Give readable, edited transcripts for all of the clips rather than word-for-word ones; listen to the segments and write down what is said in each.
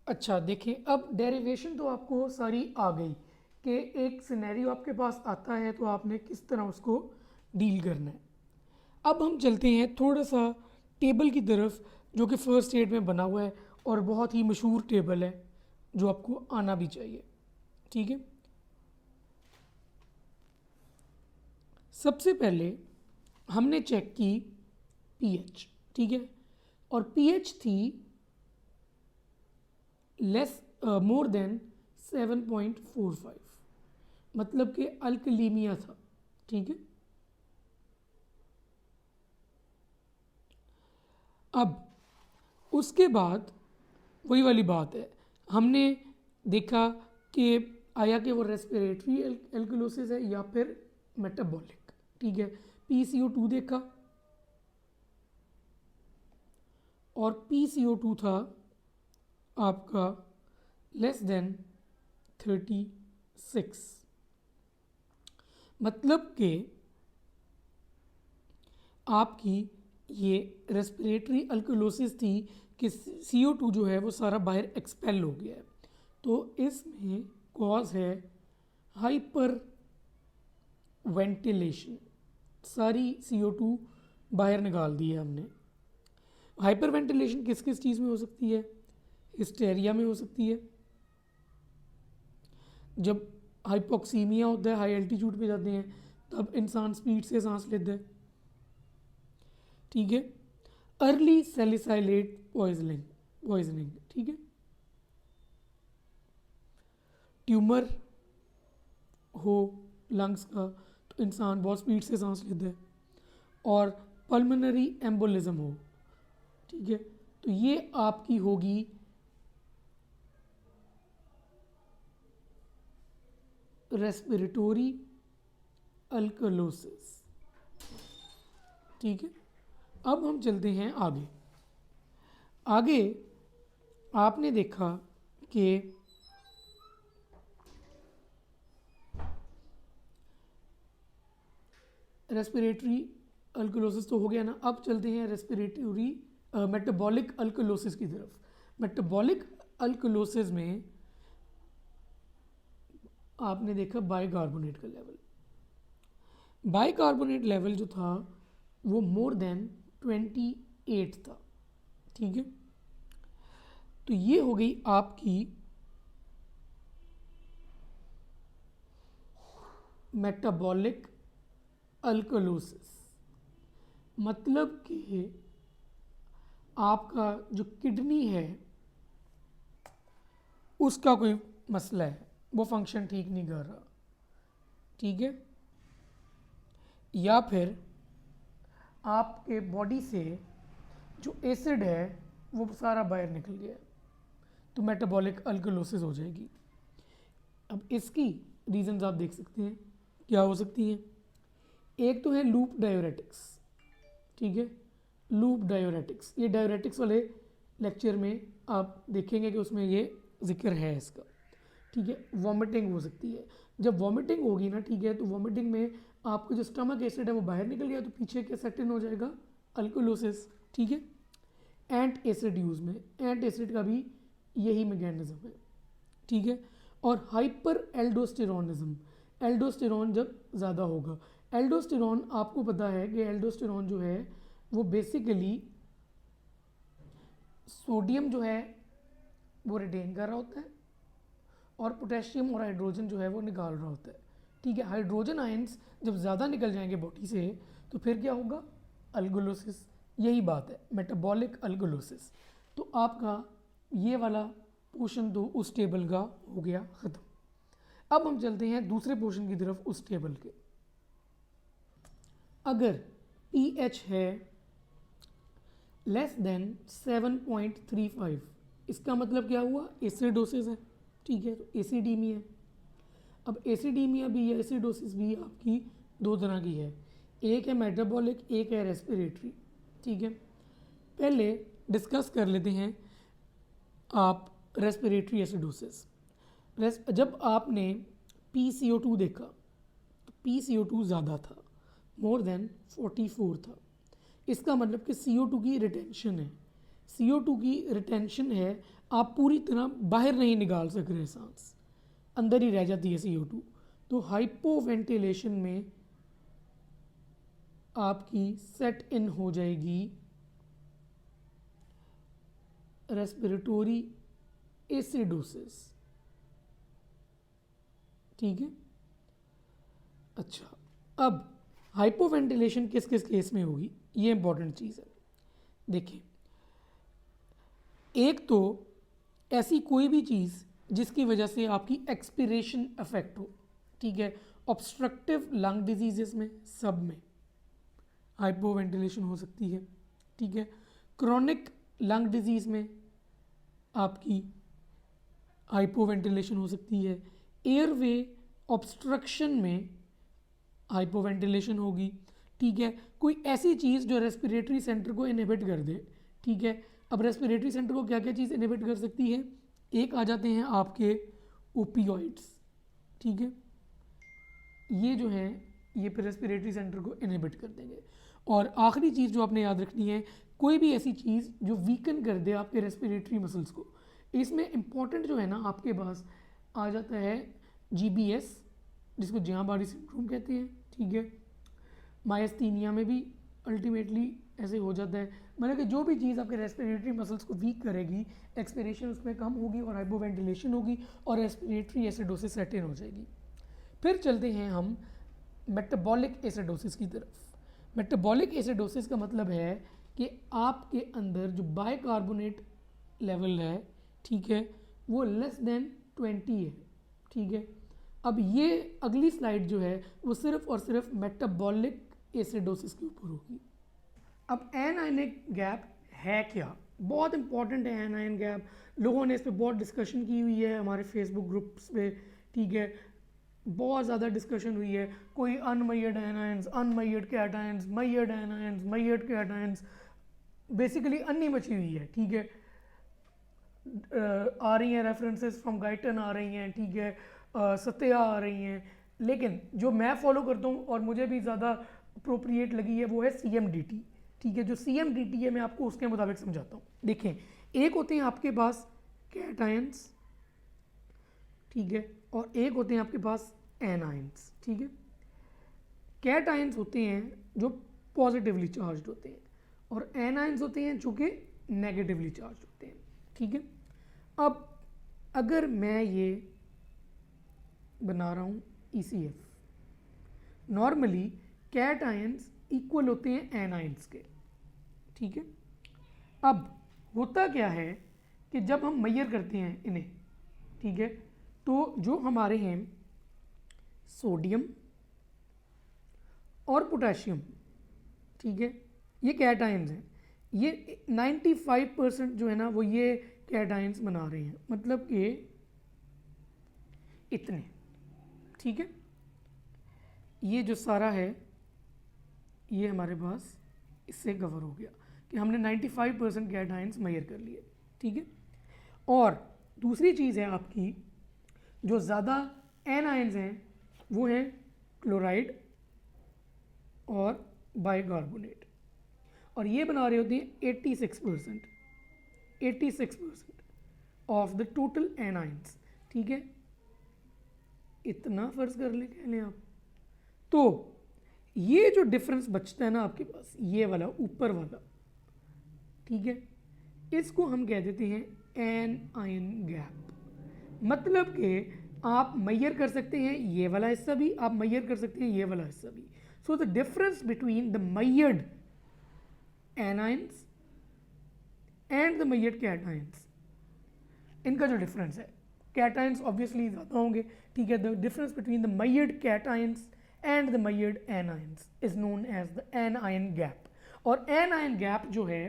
अच्छा देखिए, अब डेरिवेशन तो आपको सारी आ गई कि एक सिनेरियो आपके पास आता है तो आपने किस तरह उसको डील करना है। अब हम चलते हैं थोड़ा सा टेबल की तरफ, जो कि फर्स्ट एड में बना हुआ है और बहुत ही मशहूर टेबल है जो आपको आना भी चाहिए। ठीक है, सबसे पहले हमने चेक की पीएच। ठीक है, और पीएच थी लेस मोर देन 7.45, मतलब कि अल्कलीमिया था। ठीक है, अब उसके बाद वही वाली बात है, हमने देखा कि आया कि वो रेस्पिरेटरी एल्कलोसिस है या फिर मेटाबॉलिक। ठीक है, PCO2 देखा और PCO2 था आपका लेस देन 36, मतलब कि आपकी ये रेस्पिरेटरी अल्कोलोसिस थी कि CO2 जो है वो सारा बाहर एक्सपेल हो गया है। तो इसमें कॉज है हाइपर वेंटिलेशन, सारी CO2 बाहर निकाल दी है हमने। हाइपर वेंटिलेशन किस किस चीज़ में हो सकती है? हिस्टेरिया में हो सकती है, जब हाइपोक्सीमिया होता है, हाई एल्टीट्यूड पे जाते हैं तब इंसान स्पीड से सांस लेता है। ठीक है, अर्ली सैलिसाइलेट पॉइजनिंग। ठीक है, ट्यूमर हो लंग्स का तो इंसान बहुत स्पीड से सांस लेता है, और पल्मोनरी एम्बोलिज्म हो। ठीक है, तो ये आपकी होगी रेस्पिरेटोरी अल्कलोसिस। ठीक है, अब हम चलते हैं आगे। आगे आपने देखा कि रेस्पिरेटरी अल्कलोसिस तो हो गया ना, अब चलते हैं रेस्पिरेटरी मेटाबॉलिक अल्कलोसिस की तरफ। मेटाबॉलिक अल्कलोसिस में आपने देखा बाइकार्बोनेट का लेवल। बाइकार्बोनेट लेवल जो था वो मोर देन 28 था। ठीक है, तो ये हो गई आपकी मेटाबॉलिक अल्कलोसिस, मतलब कि आपका जो किडनी है उसका कोई मसला है, वो फंक्शन ठीक नहीं कर रहा। ठीक है, या फिर आपके बॉडी से जो एसिड है वो सारा बाहर निकल गया, तो मेटाबॉलिक अल्कलोसिस हो जाएगी। अब इसकी रीजंस आप देख सकते हैं क्या हो सकती हैं। एक तो है लूप डायोरेटिक्स। ठीक है, लूप डायोरेटिक्स, ये डायोरेटिक्स वाले लेक्चर में आप देखेंगे कि उसमें ये जिक्र है इसका। ठीक है, वॉमिटिंग हो सकती है। जब वॉमिटिंग होगी ना, ठीक है, तो वॉमिटिंग में आपका जो स्टमक एसिड है वो बाहर निकल गया, तो पीछे क्या सेट इन हो जाएगा? अल्कोलोसिस। ठीक है, एंट एसिड यूज में एंट एसिड का भी यही मैकेनिज्म है। ठीक है, और हाइपर एल्डोस्टेरोनिज्म, एल्डोस्टेरॉन जब ज़्यादा होगा। एल्डोस्टेरॉन आपको पता है कि एल्डोस्टेरॉन जो है वो बेसिकली सोडियम जो है वो रिटेन कर रहा होता है और पोटेशियम और हाइड्रोजन जो है वो निकाल रहा होता है। ठीक है, हाइड्रोजन आयंस जब ज़्यादा निकल जाएंगे बॉडी से तो फिर क्या होगा? अल्कोलोसिस। यही बात है मेटाबॉलिक अल्कोलोसिस। तो आपका ये वाला पोर्शन तो उस टेबल का हो गया ख़त्म। अब हम चलते हैं दूसरे पोर्शन की तरफ उस टेबल के। अगर पीएच है लेस देन 7.35, इसका मतलब क्या हुआ? एसिडोसिस है। ठीक है, तो एसिडीमिया। अब एसिडीमिया भी या एसिडोसिस भी आपकी दो तरह की है, एक है मेटाबॉलिक, एक है रेस्पिरेटरी। ठीक है, पहले डिस्कस कर लेते हैं आप रेस्पिरेटरी एसिडोसिस। जब आपने PCO2 देखा तो PCO2 ज़्यादा था, मोर देन 44 था। इसका मतलब कि CO2 की रिटेंशन है। CO2 की रिटेंशन है, आप पूरी तरह बाहर नहीं निकाल सक रहे, सांस अंदर ही रह जाती है CO2। तो हाइपोवेंटिलेशन में आपकी सेट इन हो जाएगी रेस्पिरेटोरी एसिडोसिस। ठीक है। अच्छा, अब हाइपोवेंटिलेशन किस किस केस में होगी, ये इंपॉर्टेंट चीज़ है। देखिए, एक तो ऐसी कोई भी चीज़ जिसकी वजह से आपकी एक्सपिरेशन अफेक्ट हो। ठीक है। ऑब्स्ट्रक्टिव लंग डिजीजेस में, सब में हाइपोवेंटिलेशन हो सकती है। ठीक है। क्रॉनिक लंग डिजीज़ में आपकी हाइपोवेंटिलेशन हो सकती है। एयरवे ऑब्स्ट्रक्शन में हाइपोवेंटिलेशन होगी। ठीक है। कोई ऐसी चीज़ जो रेस्पिरेटरी सेंटर को इनहिबिट कर दे। ठीक है। अब रेस्पिरेटरी सेंटर को क्या क्या चीज़ इनहिबिट कर सकती है, एक आ जाते हैं आपके ओपियोइड्स। ठीक है। ये जो है ये रेस्पिरेटरी सेंटर को इनहिबिट कर देंगे। और आखिरी चीज़ जो आपने याद रखनी है, कोई भी ऐसी चीज़ जो वीकन कर दे आपके रेस्पिरेटरी मसल्स को। इसमें इंपॉर्टेंट जो है ना, आपके पास आ जाता है GBS, जिसको जियाबारी सिंड्रोम कहते हैं। ठीक है। मायस्थीनिया में भी अल्टीमेटली ऐसे हो जाता है, मतलब कि जो भी चीज़ आपके रेस्पिरेटरी मसल्स को वीक करेगी, एक्सपिरेशन उसमें कम होगी और हाइपोवेंटिलेशन होगी और रेस्पिरेटरी एसिडोसिस सेट इन हो जाएगी। फिर चलते हैं हम मेटाबॉलिक एसिडोसिस की तरफ। मेटाबॉलिक एसिडोसिस का मतलब है कि आपके अंदर जो बाइकार्बोनेट लेवल है, ठीक है, वो लेस देन 20 है। ठीक है। अब ये अगली स्लाइड जो है वो सिर्फ और सिर्फ मेटाबॉलिक एसिडोसिस के ऊपर होगी। अब एनायनिक गैप है क्या, बहुत इंपॉर्टेंट है एनायन गैप। लोगों ने इस पर बहुत डिस्कशन की हुई है हमारे फेसबुक ग्रुप्स पे। ठीक है। बहुत ज़्यादा डिस्कशन हुई है, कोई unmarried anions, unmarried cations, married anions, married cations, basically अन्नी मची हुई है। ठीक है। आ रही हैं रेफरेंसेस फ्रॉम गाइटन आ रही हैं। ठीक है। सत्या आ रही हैं, लेकिन जो मैं फॉलो करता हूँ और मुझे भी ज़्यादा अप्रोप्रिएट लगी है वो है CMDT। ठीक है। जो CMDT है मैं आपको उसके मुताबिक समझाता हूँ। देखें, एक होते हैं आपके पास कैटायंस, ठीक है, और एक होते हैं आपके पास एनायंस। ठीक है। कैटायंस होते हैं जो पॉजिटिवली चार्ज होते हैं और एनायंस होते हैं जो कि नेगेटिवली चार्ज होते हैं। ठीक है। अब अगर मैं ये बना रहा हूँ ECF, नॉर्मली कैटायंस इक्वल होते हैं एनायंस के। ठीक है। अब होता क्या है कि जब हम मेजर करते हैं इन्हें, ठीक है, तो जो हमारे हैं सोडियम और पोटेशियम, ठीक है, ये कैटायंस हैं। ये 95% जो है ना वो ये कैटायंस बना रहे हैं, मतलब कि इतने। ठीक है। ये जो सारा है ये हमारे पास इससे कवर हो गया कि हमने 95% कैटायंस मेजर कर लिए। ठीक है। और दूसरी चीज़ है आपकी, जो ज़्यादा एनायंस हैं वो हैं क्लोराइड और बाइकार्बोनेट, और ये बना रहे होते हैं 86% ऑफ द टोटल एनायंस। ठीक है। इतना फर्ज कर ले कह लें आप, तो ये जो डिफरेंस बचता है ना आपके पास, ये वाला ऊपर वाला, ठीक है, इसको हम कह देते हैं एनायन गैप। मतलब कि आप मेजर कर सकते हैं ये वाला हिस्सा भी, आप मेजर कर सकते हैं ये वाला हिस्सा भी। So the difference between the measured anions and the measured cations, इनका जो डिफरेंस है, कैटायंस ऑब्वियसली ज़्यादा होंगे। ठीक है। The difference between the measured cations and the measured anions is known as the anion gap. और एनायन गैप जो है,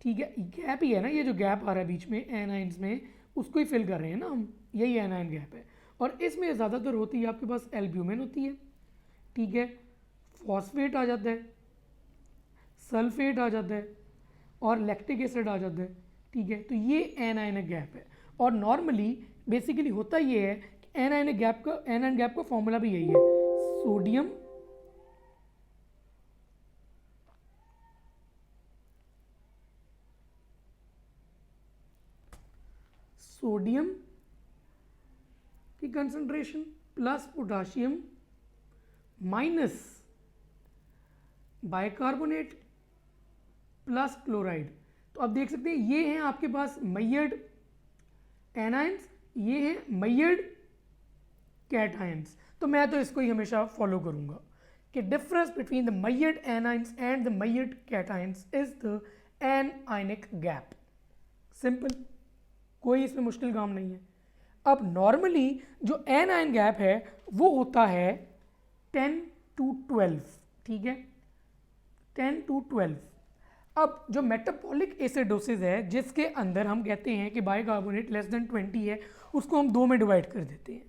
ठीक है, गैप ही है ना, ये जो गैप आ रहा है बीच में एनायंस में, उसको ही फिल कर रहे हैं ना हम, यही एनायन गैप है। और इसमें ज़्यादातर होती है आपके पास एल्ब्यूमिन होती है। ठीक है। फॉस्फेट आ जाता है, सल्फेट आ जाता है और लैक्टिक एसिड आ जाता है। ठीक है। तो ये एनायन गैप है। और नॉर्मली बेसिकली होता ये है कि एनायन गैप का फॉर्मूला भी यही है, सोडियम सोडियम की concentration plus potassium minus bicarbonate plus chloride. तो आप देख सकते हैं ये हैं आपके पास मैयर्ड एनायंस, ये हैं मैयर्ड कैटायंस। तो मैं तो इसको ही हमेशा फॉलो करूंगा कि difference between the married anions and the married cations is the anionic gap. Simple, कोई इसमें मुश्किल काम नहीं है। अब नॉर्मली जो एनायन गैप है वो होता है 10 to 12, ठीक है, 10 to 12। अब जो मेटाबॉलिक एसिडोसिस है जिसके अंदर हम कहते हैं कि बाइकार्बोनेट लेस देन 20 है, उसको हम दो में डिवाइड कर देते हैं।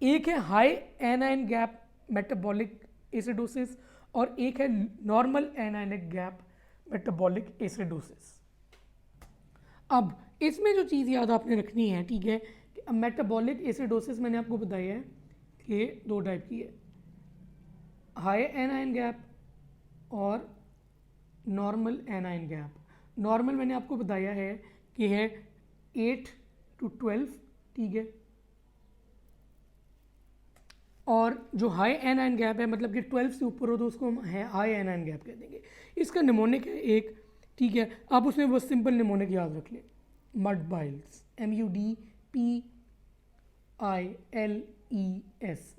एक है high anion gap metabolic acidosis और एक है normal anionic gap metabolic acidosis. अब इसमें जो चीज़ याद आपने रखनी है, ठीक है, कि मेटाबॉलिक एसिडोसिस मैंने आपको बताया है कि दो टाइप की है, हाई एनायन गैप और नॉर्मल एनायन गैप। नॉर्मल मैंने आपको बताया है कि है 8 to 12, ठीक है, और जो हाई एनायन गैप है मतलब कि 12 से ऊपर हो तो उसको हम हाई एनायन गैप कह देंगे। इसका निमोनिक है एक, ठीक है, आप उसमें बस सिंपल निमोनिक याद रख लें, mud Biles, MUDPILES,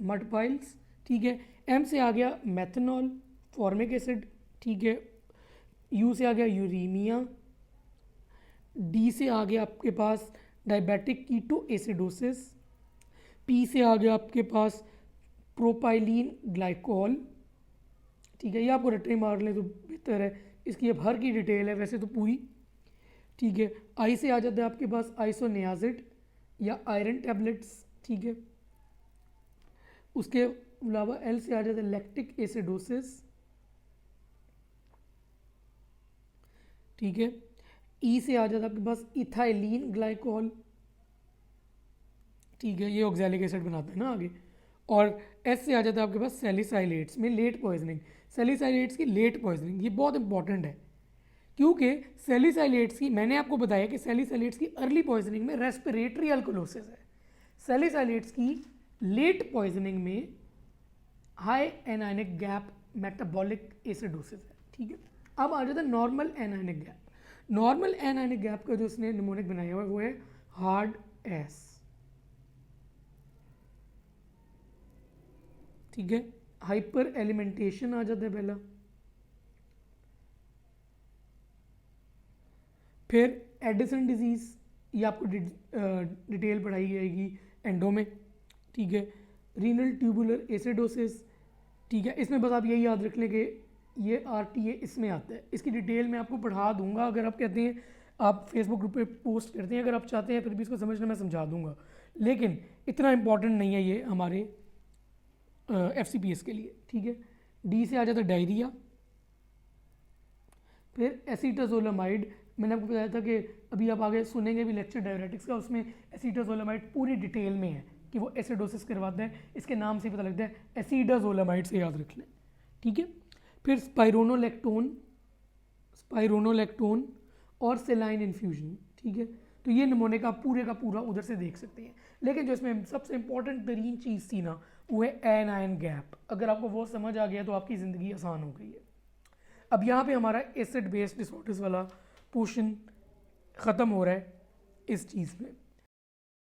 mud Biles, ठीक है। M से आ गया मैथनॉल फॉर्मिक एसिड, ठीक है, U से आ गया यूरेमिया, D से आ गया आपके पास डायबिटिक कीटो एसिडोसिस, P से आ गया आपके पास प्रोपाइलीन ग्लाइकोल, ठीक है, ये आपको रट्टे मार लें तो बेहतर है, इसकी अब हर की डिटेल है वैसे तो पूरी, ठीक है। I से आ जाता है आपके पास आइसोनियाजिड या आयरन टैबलेट्स, ठीक है। उसके अलावा L से आ जाता है लैक्टिक एसिडोसिस, ठीक है। E से आ जाता है आपके पास इथाइलिन ग्लाइकोल, ठीक है, ये ऑक्सैलिक एसिड बनाता है ना आगे। और S से आ जाता है आपके पास सैलिसाइलेट्स में लेट पॉइजनिंग, सैलिसाइलेट्स की लेट पॉइजनिंग, ये बहुत इंपॉर्टेंट है क्योंकि सैलिसाइलेट्स की मैंने आपको बताया कि सैलिसाइलेट्स की अर्ली पॉइजनिंग में रेस्पिरेटरी अल्कोलोसिस है, सैलिसाइलेट्स की लेट पॉइजनिंग में high anionic gap metabolic acidosis है, ठीक है। अब आ जाता है normal anionic gap. Normal anionic gap का जो उसने निमोनिक बनाया हुआ है वो है हार्ड एस, ठीक है। हाइपर एलिमेंटेशन आ जाता है पहला, फिर एडिसन डिजीज, ये आपको डिटेल पढ़ाई जाएगी एंडो में, ठीक है। रीनल ट्यूबुलर एसिडोसिस, ठीक है, इसमें बस आप यही याद रख लें कि ये RTA इसमें आता है, इसकी डिटेल मैं आपको पढ़ा दूंगा अगर आप कहते हैं, आप फेसबुक ग्रुप पे पोस्ट करते हैं, अगर आप चाहते हैं फिर भी इसको समझना मैं समझा दूंगा, लेकिन इतना इंपॉर्टेंट नहीं है ये हमारे FCPS के लिए, ठीक है। D से आ जाता है डायरिया, फिर एसीटाजोलामाइड, मैंने आपको बताया था कि अभी आप आगे सुनेंगे भी लेक्चर डायरेटिक्स का, उसमें एसीटाजोलामाइड पूरी डिटेल में है कि वो एसिडोसिस करवाता है, इसके नाम से पता लगता है, एसीडाजोलामाइड से याद रख लें, ठीक है। फिर स्पाइरोनोलैक्टोन और सेलाइन इन्फ्यूजन, ठीक है। तो ये निमोनिक आप पूरे का पूरा उधर से देख सकते हैं, लेकिन जो इसमें सबसे इंपॉर्टेंट तरीन चीज़ थी ना वो है एनायन गैप। अगर आपको वो समझ आ गया तो आपकी ज़िंदगी आसान हो गई है। अब यहाँ पे हमारा एसिड बेस्ड डिसऑर्डर्स वाला पोर्शन ख़त्म हो रहा है इस चीज़ में।